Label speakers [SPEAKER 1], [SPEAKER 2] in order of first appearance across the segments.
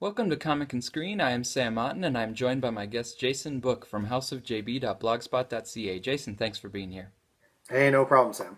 [SPEAKER 1] Welcome to Comic and Screen. I am Sam Otten, and I'm joined by my guest Jason Book from houseofjb.blogspot.ca. Jason, thanks for being here.
[SPEAKER 2] Hey, no problem, Sam.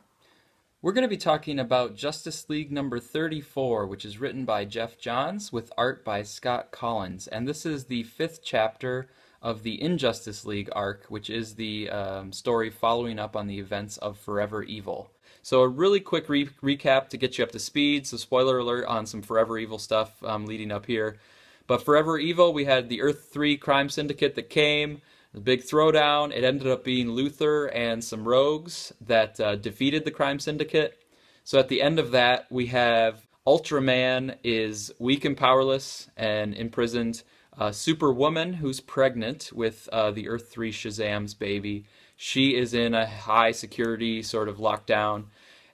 [SPEAKER 1] We're going to be talking about Justice League number 34, which is written by Jeff Johns with art by Scott Kolins. And this is the fifth chapter of the Injustice League arc, which is the story following up on the events of Forever Evil. So a really quick recap to get you up to speed. So spoiler alert on some Forever Evil stuff leading up here. But Forever Evil, we had the Earth 3 crime syndicate that came, the big throwdown. It ended up being Luthor and some rogues that defeated the crime syndicate. So at the end of that, we have Ultraman is weak and powerless and imprisoned. Superwoman, who's pregnant with the Earth 3 Shazam's baby. She is in a high security sort of lockdown.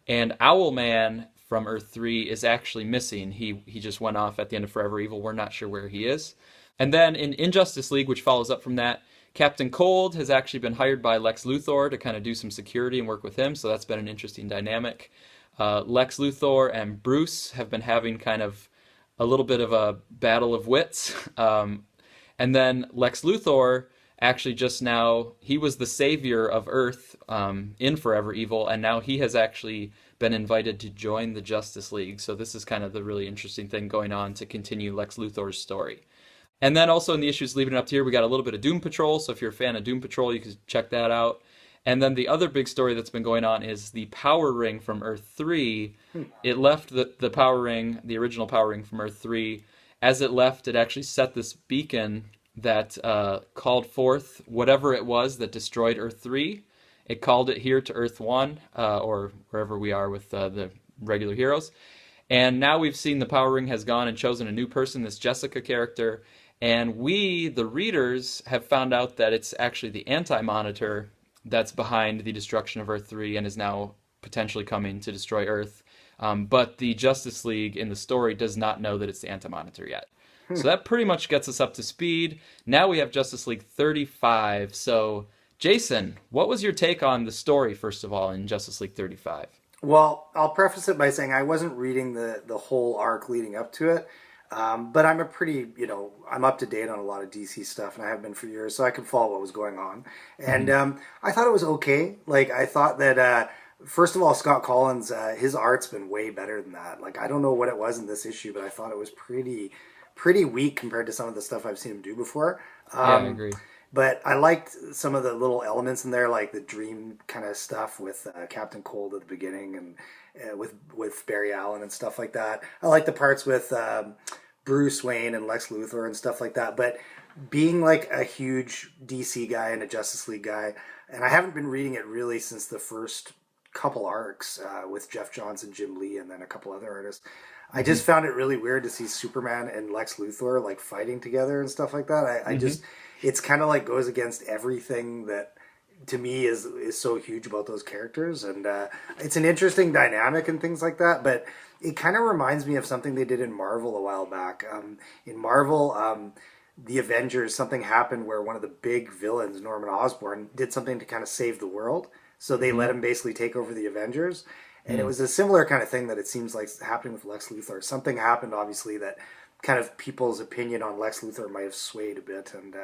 [SPEAKER 1] And Owlman from Earth 3 is actually missing. He just went off at the end of Forever Evil. We're not sure where he is. And then in Injustice League, which follows up from that, Captain Cold has actually been hired by Lex Luthor to kind of do some security and work with him, so that's been an interesting dynamic. Lex Luthor and Bruce have been having kind of a little bit of a battle of wits. And then Lex Luthor actually just now, he was the savior of Earth in Forever Evil, and now he has actually been invited to join the Justice League. So this is kind of the really interesting thing going on to continue Lex Luthor's story. And then also in the issues leading up to here, we got a little bit of Doom Patrol. So if you're a fan of Doom Patrol, you can check that out. And then the other big story that's been going on is the Power Ring from Earth 3. It left the Power Ring, the original Power Ring from Earth 3. As it left, it actually set this beacon that called forth whatever it was that destroyed Earth 3. It called it here to Earth 1, or wherever we are with the regular heroes. And now we've seen the Power Ring has gone and chosen a new person, this Jessica character. And we, the readers, have found out that it's actually the Anti-Monitor that's behind the destruction of Earth 3 and is now potentially coming to destroy Earth. But the Justice League in the story does not know that it's the Anti-Monitor yet. So that pretty much gets us up to speed. Now we have Justice League 35. So, Jason, what was your take on the story, first of all, in Justice League 35?
[SPEAKER 2] Well, I'll preface it by saying I wasn't reading the whole arc leading up to it, but I'm a pretty, I'm up to date on a lot of DC stuff, and I have been for years, so I could follow what was going on. And I thought it was okay. Like, I thought that, first of all, Scott Collins, his art's been way better than that. Like, I don't know what it was in this issue, but I thought it was pretty weak compared to some of the stuff I've seen him do before.
[SPEAKER 1] Yeah, I agree.
[SPEAKER 2] But I liked some of the little elements in there, like the dream kind of stuff with Captain Cold at the beginning and with Barry Allen and stuff like that. I like the parts with Bruce Wayne and Lex Luthor and stuff like that. But being like a huge DC guy and a Justice League guy, and I haven't been reading it really since the first couple arcs with Jeff Johns and Jim Lee and then a couple other artists. I just found it really weird to see Superman and Lex Luthor like fighting together and stuff like that. I just, it's kind of like goes against everything that to me is so huge about those characters. And it's an interesting dynamic and things like that. But it kind of reminds me of something they did in Marvel a while back. In Marvel, the Avengers, something happened where one of the big villains, Norman Osborn, did something to kind of save the world. So they let him basically take over the Avengers. And it was a similar kind of thing that it seems like happening with Lex Luthor. Something happened, obviously, that kind of people's opinion on Lex Luthor might have swayed a bit. And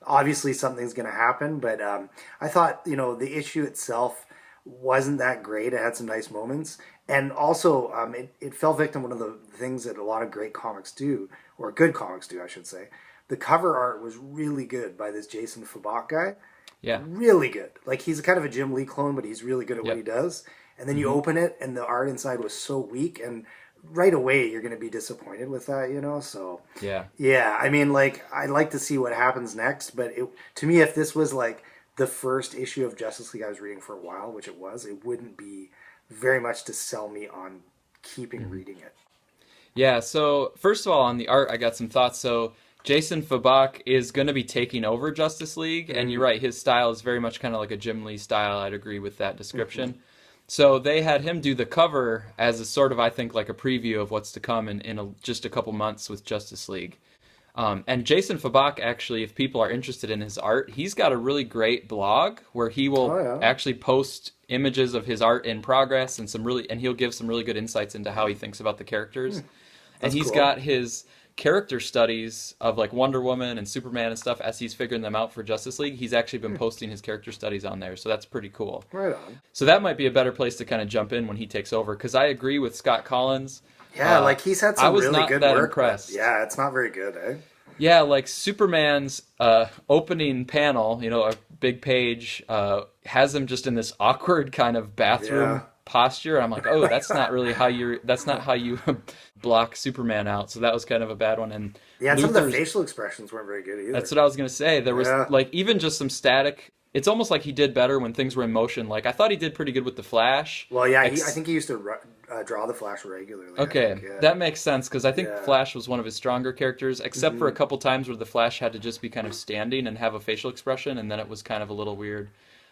[SPEAKER 2] obviously something's going to happen. But I thought, the issue itself wasn't that great. It had some nice moments. And also, it fell victim to one of the things that a lot of great comics do, or good comics do, I should say. The cover art was really good by this Jason Fabok guy.
[SPEAKER 1] Yeah.
[SPEAKER 2] Really good. Like, he's kind of a Jim Lee clone, but he's really good at what he does. And then you open it, and the art inside was so weak, and right away you're going to be disappointed with that, So yeah, I mean, like, I'd like to see what happens next, but to me, if this was like the first issue of Justice League I was reading for a while, which it was, it wouldn't be very much to sell me on keeping reading it.
[SPEAKER 1] Yeah, so first of all, on the art, I got some thoughts. So Jason Fabok is going to be taking over Justice League, and you're right, his style is very much kind of like a Jim Lee style. I'd agree with that description. So they had him do the cover as a sort of, I think, like a preview of what's to come in just a couple months with Justice League. And Jason Fabok, actually, if people are interested in his art, he's got a really great blog where he will actually post images of his art in progress and he'll give some really good insights into how he thinks about the characters. And he's got his character studies of like Wonder Woman and Superman and stuff as he's figuring them out for Justice League. He's actually been posting his character studies on there, so that's pretty cool.
[SPEAKER 2] Right on.
[SPEAKER 1] So that might be a better place to kind of jump in when he takes over, because I agree with Scott Collins.
[SPEAKER 2] Yeah, like he's had
[SPEAKER 1] I
[SPEAKER 2] some
[SPEAKER 1] was
[SPEAKER 2] really
[SPEAKER 1] not
[SPEAKER 2] good
[SPEAKER 1] that
[SPEAKER 2] work.
[SPEAKER 1] impressed.
[SPEAKER 2] Yeah, it's not very good, eh?
[SPEAKER 1] Yeah, like Superman's opening panel, a big page, has him just in this awkward kind of
[SPEAKER 2] Yeah.
[SPEAKER 1] bathroom posture. I'm like, oh, that's not how you block Superman out. So that was kind of a bad one. And
[SPEAKER 2] Yeah, and some of the
[SPEAKER 1] Luther's,
[SPEAKER 2] facial expressions weren't very good either.
[SPEAKER 1] that's what I was gonna say. There was
[SPEAKER 2] Yeah.
[SPEAKER 1] like even just some static. It's almost like he did better when things were in motion. Like I thought he did pretty good with the Flash.
[SPEAKER 2] Well, yeah, I think he used to draw the Flash regularly. I
[SPEAKER 1] Okay,
[SPEAKER 2] think, yeah.
[SPEAKER 1] that makes sense because I think
[SPEAKER 2] Yeah.
[SPEAKER 1] Flash was one of his stronger characters, except for a couple times where the Flash had to just be kind of standing and have a facial expression, and then it was kind of a little weird.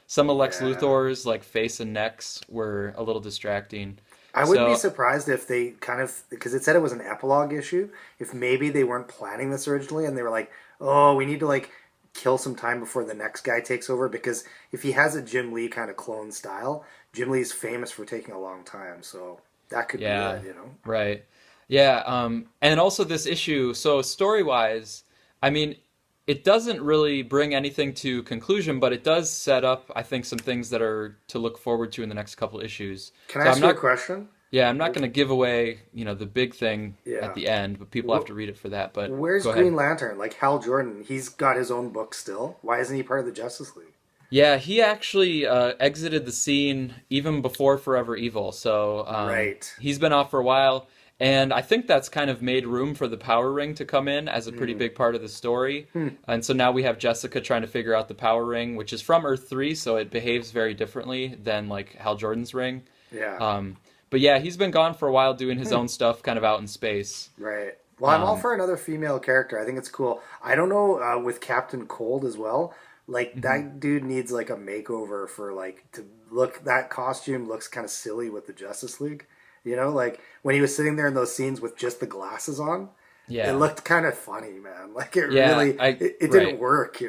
[SPEAKER 1] Some of Lex
[SPEAKER 2] Yeah.
[SPEAKER 1] Luthor's like face and necks were a little distracting.
[SPEAKER 2] I wouldn't be
[SPEAKER 1] So
[SPEAKER 2] surprised if they kind of, because it said it was an epilogue issue, if maybe they weren't planning this originally and they were like, oh, we need to like kill some time before the next guy takes over, because if he has a Jim Lee kind of clone style, Jim Lee's famous for taking a long time, so that could be
[SPEAKER 1] yeah,
[SPEAKER 2] it.
[SPEAKER 1] right, yeah, and also this issue. So story wise, I mean, it doesn't really bring anything to conclusion, but it does set up, I think, some things that are to look forward to in the next couple issues.
[SPEAKER 2] Can I
[SPEAKER 1] So
[SPEAKER 2] ask
[SPEAKER 1] I'm
[SPEAKER 2] you a
[SPEAKER 1] not
[SPEAKER 2] question?
[SPEAKER 1] Yeah, I'm not going to give away, the big thing at
[SPEAKER 2] Yeah.
[SPEAKER 1] the end, but people have to read it for that. But
[SPEAKER 2] Where's
[SPEAKER 1] go
[SPEAKER 2] Green
[SPEAKER 1] ahead.
[SPEAKER 2] Lantern? Like Hal Jordan, he's got his own book still. Why isn't he part of the Justice League?
[SPEAKER 1] Yeah, he actually exited the scene even before Forever Evil, so
[SPEAKER 2] Right.
[SPEAKER 1] he's been off for a while, and I think that's kind of made room for the Power Ring to come in as a pretty big part of the story. And so now we have Jessica trying to figure out the Power Ring, which is from Earth 3, so it behaves very differently than like Hal Jordan's ring.
[SPEAKER 2] Yeah.
[SPEAKER 1] But yeah, he's been gone for a while doing his own stuff kind of out in space.
[SPEAKER 2] Right. Well, I'm all for another female character. I think it's cool. I don't know with Captain Cold as well. Like that dude needs like a makeover for like to look. That costume looks kind of silly with the Justice League. Like when he was sitting there in those scenes with just the glasses on, it
[SPEAKER 1] Yeah.
[SPEAKER 2] looked kind of funny, man. Like it
[SPEAKER 1] Yeah,
[SPEAKER 2] really, it didn't
[SPEAKER 1] right.
[SPEAKER 2] work.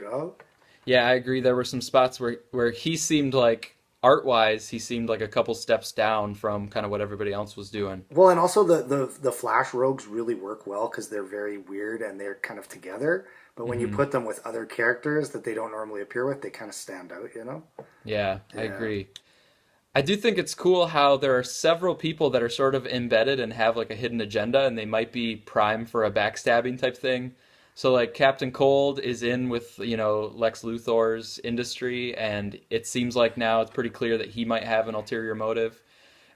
[SPEAKER 1] Yeah, I agree. There were some spots where he seemed like art-wise, he seemed like a couple steps down from kind of what everybody else was doing.
[SPEAKER 2] Well, and also the Flash rogues really work well because they're very weird and they're kind of together. But when you put them with other characters that they don't normally appear with, they kind of stand out.
[SPEAKER 1] Yeah, I
[SPEAKER 2] Yeah.
[SPEAKER 1] agree. I do think it's cool how there are several people that are sort of embedded and have like a hidden agenda, and they might be prime for a backstabbing type thing. So like Captain Cold is in with, Lex Luthor's industry, and it seems like now it's pretty clear that he might have an ulterior motive.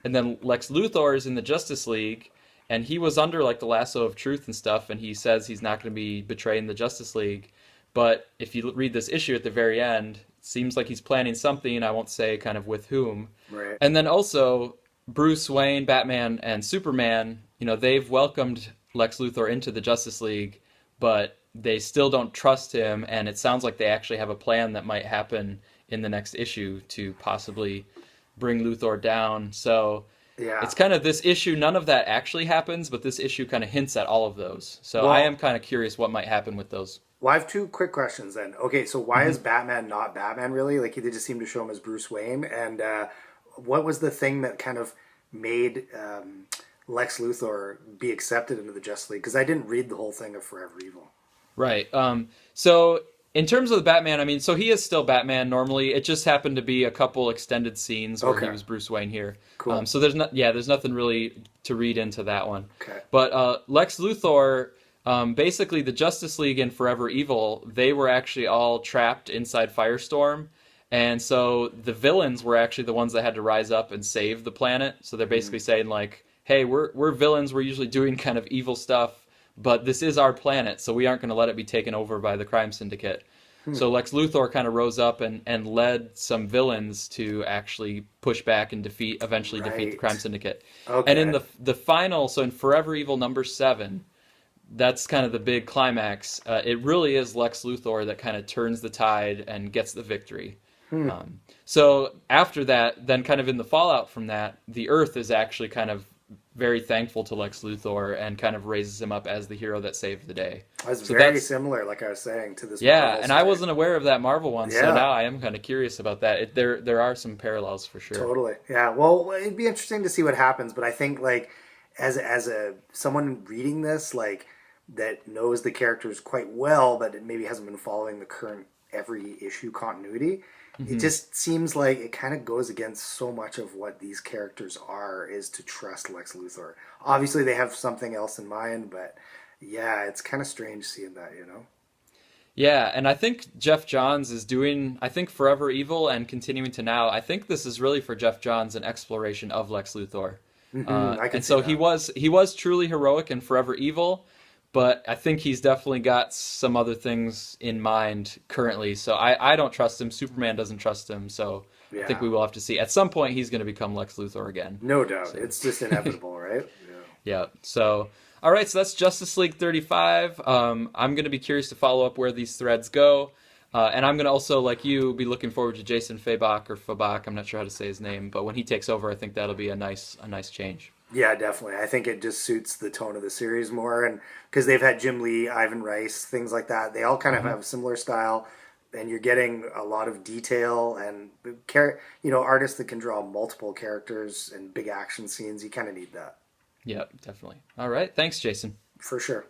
[SPEAKER 1] And then Lex Luthor is in the Justice League, and he was under like the lasso of truth and stuff, and he says he's not going to be betraying the Justice League. But if you read this issue at the very end, it seems like he's planning something. I won't say kind of with whom.
[SPEAKER 2] Right.
[SPEAKER 1] And then also Bruce Wayne, Batman, and Superman, they've welcomed Lex Luthor into the Justice League, but they still don't trust him, and it sounds like they actually have a plan that might happen in the next issue to possibly bring Luthor down. So
[SPEAKER 2] Yeah.
[SPEAKER 1] it's kind of this issue, none of that actually happens, but this issue kind of hints at all of those. So I
[SPEAKER 2] Well,
[SPEAKER 1] am kind of curious what might happen with those.
[SPEAKER 2] well, I have two quick questions then. Okay, so why is Batman not Batman really? Like they just seem to show him as Bruce Wayne. And what was the thing that kind of made Lex Luthor be accepted into the Justice League? Because I didn't read the whole thing of Forever Evil.
[SPEAKER 1] Right. So in terms of the Batman, I mean, so he is still Batman normally. It just happened to be a couple extended scenes where he
[SPEAKER 2] Okay,
[SPEAKER 1] was Bruce Wayne here.
[SPEAKER 2] cool.
[SPEAKER 1] So there's nothing really to read into that one.
[SPEAKER 2] Okay.
[SPEAKER 1] But Lex Luthor, basically the Justice League in Forever Evil, they were actually all trapped inside Firestorm. And so the villains were actually the ones that had to rise up and save the planet. So they're basically saying like, hey, we're villains. We're usually doing kind of evil stuff, but this is our planet, so we aren't going to let it be taken over by the crime syndicate. So Lex Luthor kind of rose up and led some villains to actually push back and eventually defeat the crime
[SPEAKER 2] Right.
[SPEAKER 1] syndicate. And in
[SPEAKER 2] Okay.
[SPEAKER 1] the final, so in Forever Evil #7, that's kind of the big climax. It really is Lex Luthor that kind of turns the tide and gets the victory. So after that, then kind of in the fallout from that, the Earth is actually kind of very thankful to Lex Luthor and kind of raises him up as the hero that saved the day.
[SPEAKER 2] That's
[SPEAKER 1] So
[SPEAKER 2] very
[SPEAKER 1] that's
[SPEAKER 2] similar, like I was saying, to this
[SPEAKER 1] yeah,
[SPEAKER 2] Marvel
[SPEAKER 1] and I
[SPEAKER 2] story.
[SPEAKER 1] wasn't aware of that Marvel one, so
[SPEAKER 2] Yeah.
[SPEAKER 1] now I am kind of curious about that. There are some parallels for sure.
[SPEAKER 2] Totally. Yeah. Well, it'd be interesting to see what happens, but I think like as a someone reading this, like that knows the characters quite well, but it maybe hasn't been following the current every issue continuity. It
[SPEAKER 1] Hmm.
[SPEAKER 2] just seems like it kind of goes against so much of what these characters are, is to trust Lex Luthor. Obviously, they have something else in mind, but yeah, it's kind of strange seeing that, you know?
[SPEAKER 1] Yeah, and I think Jeff Johns is doing, I think Forever Evil and continuing to now, I think this is really for Jeff Johns an exploration of Lex Luthor.
[SPEAKER 2] I could
[SPEAKER 1] And
[SPEAKER 2] see
[SPEAKER 1] so
[SPEAKER 2] that.
[SPEAKER 1] he was truly heroic in Forever Evil, but I think he's definitely got some other things in mind currently. So I don't trust him. Superman doesn't trust him. So I think
[SPEAKER 2] Yeah,
[SPEAKER 1] we will have to see. At some point, he's going to become Lex Luthor again.
[SPEAKER 2] no doubt.
[SPEAKER 1] So
[SPEAKER 2] It's just inevitable, right? Yeah.
[SPEAKER 1] yeah. So, all right. So that's Justice League 35. I'm going to be curious to follow up where these threads go. And I'm going to also, like you, be looking forward to Jason Fabok or Fabak. I'm not sure how to say his name, but when he takes over, I think that'll be a nice change.
[SPEAKER 2] Yeah, definitely. I think it just suits the tone of the series more, and because they've had Jim Lee, Ivan Rice, things like that, they all kind of
[SPEAKER 1] Hmm.
[SPEAKER 2] have a similar style, and you're getting a lot of detail and artists that can draw multiple characters and big action scenes. You kind of need that
[SPEAKER 1] Yeah, definitely. All right. Thanks, Jason.
[SPEAKER 2] for sure.